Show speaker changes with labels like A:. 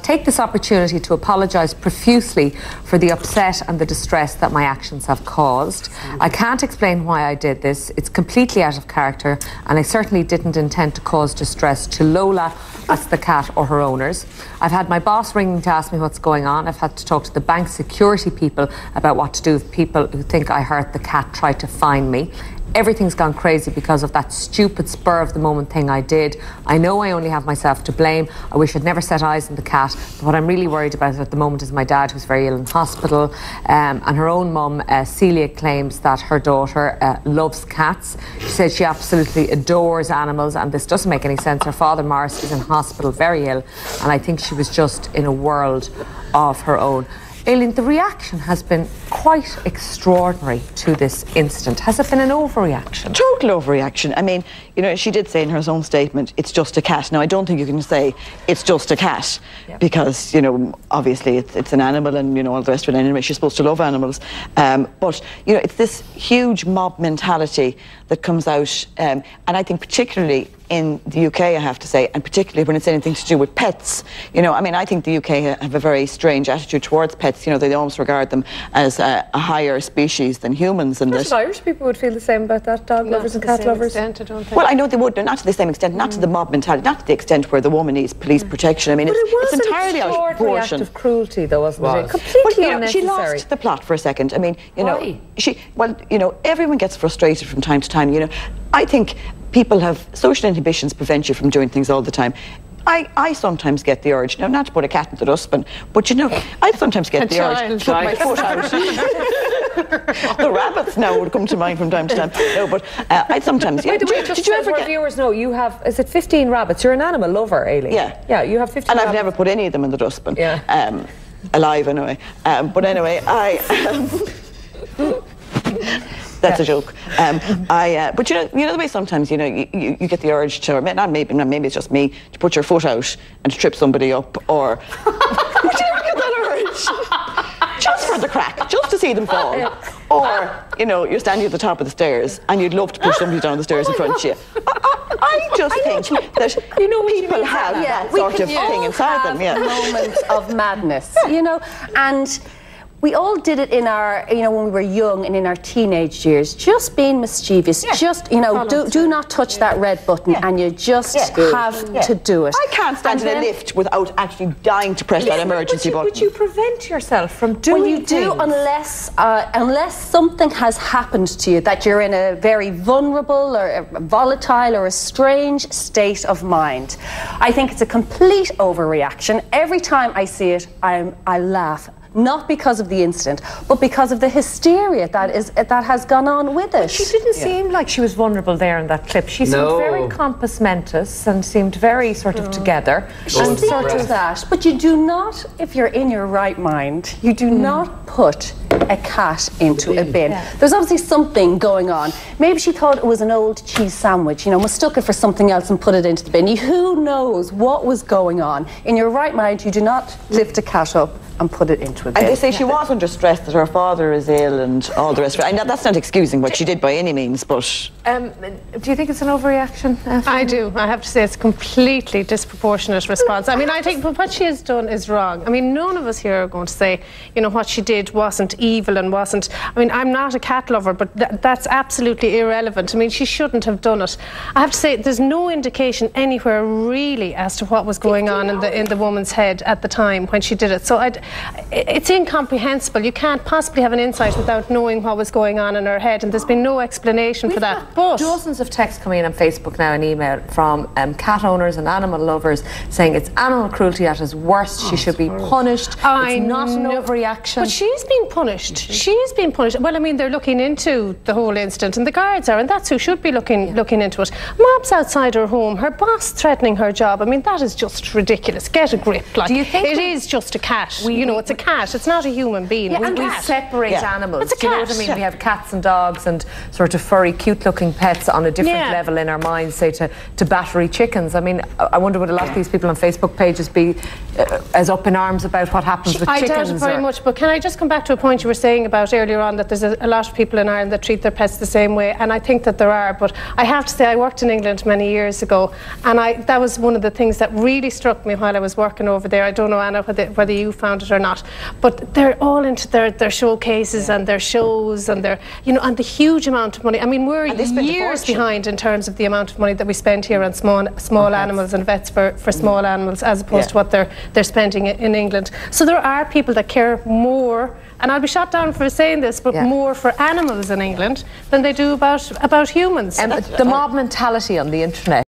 A: Take this opportunity to apologise profusely for the upset and the distress that my actions have caused. I can't explain why I did this. It's completely out of character, and I certainly didn't intend to cause distress to Lola, that's the cat, or her owners. I've had my boss ringing to ask me what's going on. I've had to talk to the bank security people about what to do if people who think I hurt the cat try to find me. Everything's gone crazy because of that stupid spur-of-the-moment thing I did. I know I only have myself to blame. I wish I'd never set eyes on the cat. But what I'm really worried about at the moment is my dad, who's very ill in hospital. And her own mum, Celia, claims that her daughter loves cats. She says she absolutely adores animals, and this doesn't make any sense. Her father, Morris, is in hospital, very ill, and I think she was just in a world of her own. Aileen, the reaction has been quite extraordinary to this incident. Has it been an overreaction?
B: Total overreaction. I mean, you know, she did say in her own statement, it's just a cat. Now, I don't think you can say it's just a cat because, you know, obviously it's an animal and, you know, all the rest of it anyway. She's supposed to love animals. But, you know, it's this huge mob mentality that comes out. And I think particularly in the UK, I have to say, and particularly when it's anything to do with pets. You know, I mean, I think the UK have a very strange attitude towards pets. You know, they almost regard them as a higher species than humans. And
A: that Irish people would feel the same about that, dog lovers and cat lovers.
C: Extent, I don't think.
B: Well, I know they would, not to the same extent, not to the mob mentality, not to the extent where the woman needs police protection. I mean, it's entirely out of proportion.
A: Act of cruelty, though, wasn't it? Completely unnecessary.
B: She lost the plot for a second. I mean, you know, you know, everyone gets frustrated from time to time. You know, I think people have social inhibitions prevent you from doing things all the time. I sometimes get the urge, now not to put a cat in the dustbin, but you know, I sometimes get the urge to put my foot out. The rabbits now would come to mind from time to time. No, but I sometimes.
A: By the way, did you ever get viewers know you have? Is it 15 rabbits? You're an animal lover, Aileen.
B: Yeah,
A: yeah. You have 15.
B: And
A: rabbits.
B: I've never put any of them in the dustbin.
A: Yeah.
B: Alive anyway. But anyway, that's a joke. But you know the way sometimes you know you get the urge to, or maybe it's just me, to put your foot out and to trip somebody up, or would you ever get that urge? Just for the crack, just to see them fall. Or you know, you're standing at the top of the stairs and you'd love to push somebody down the stairs in front of you. I just think that people have that sort of thing inside them. Yeah,
C: moments of madness, you know, and we all did it in our, you know, when we were young and in our teenage years, just being mischievous, just, you know, do not touch that red button, and you just have to do it.
B: I can't stand in a lift without actually dying to press that emergency button.
A: Would you prevent yourself from doing
C: Well, you do unless something has happened to you, that you're in a very vulnerable or a volatile or a strange state of mind. I think it's a complete overreaction. Every time I see it, I laugh. Not because of the incident, but because of the hysteria that has gone on with it.
A: She didn't seem like she was vulnerable there in that clip. She seemed very compos mentis and seemed very sort of together.
C: And sort of that. But you do not, if you're in your right mind, you do not put a cat into a bin. There's obviously something going on. Maybe she thought it was an old cheese sandwich, you know, mistook it for something else and put it into the bin. Who knows what was going on? In your right mind, you do not lift a cat up and put it into a bin.
B: And they say she was under stress, that her father is ill and all the rest of it. And that's not excusing what she did by any means, but...
A: do you think it's an overreaction?
D: I do. I have to say it's a completely disproportionate response. I mean, I think what she has done is wrong. I mean, none of us here are going to say, you know, what she did wasn't evil and wasn't... I mean, I'm not a cat lover, but that's absolutely irrelevant. I mean, she shouldn't have done it. I have to say, there's no indication anywhere really as to what was going on in the woman's head at the time when she did it. So it's incomprehensible. You can't possibly have an insight without knowing what was going on in her head, and there's been no explanation for that. But
A: dozens of texts coming in on Facebook now and email from cat owners and animal lovers saying it's animal cruelty at its worst. She should be punished. It's not an overreaction.
D: But she's been punished. She's been punished. Well, I mean, they're looking into the whole incident, and the guards are, and that's who should be looking into it. Mobs outside her home, her boss threatening her job. I mean, that is just ridiculous. Get a grip. Like,
A: do you think
D: it is just a cat? You know, it's a cat. It's not a human being.
A: Yeah, and we separate animals.
D: It's a cat.
A: Do you know what I mean? We have cats and dogs and sort of furry, cute-looking pets on a different level in our minds, say to battery chickens. I mean, I wonder would a lot of these people on Facebook pages be as up in arms about what happens with chickens?
D: I doubt it very much. But can I just come back to a point you were saying about earlier on that there's a lot of people in Ireland that treat their pets the same way, and I think that there are, but I have to say I worked in England many years ago, and that was one of the things that really struck me while I was working over there. I don't know, Anna, whether you found it or not, but they're all into their showcases and their shows and their, you know, and the huge amount of money. I mean, we're years behind in terms of the amount of money that we spend here on small animals and vets for small animals, as opposed to what they're spending in England. So there are people that care more, and I'll be shot down for saying this, but more for animals in England than they do about humans.
A: The mob mentality on the internet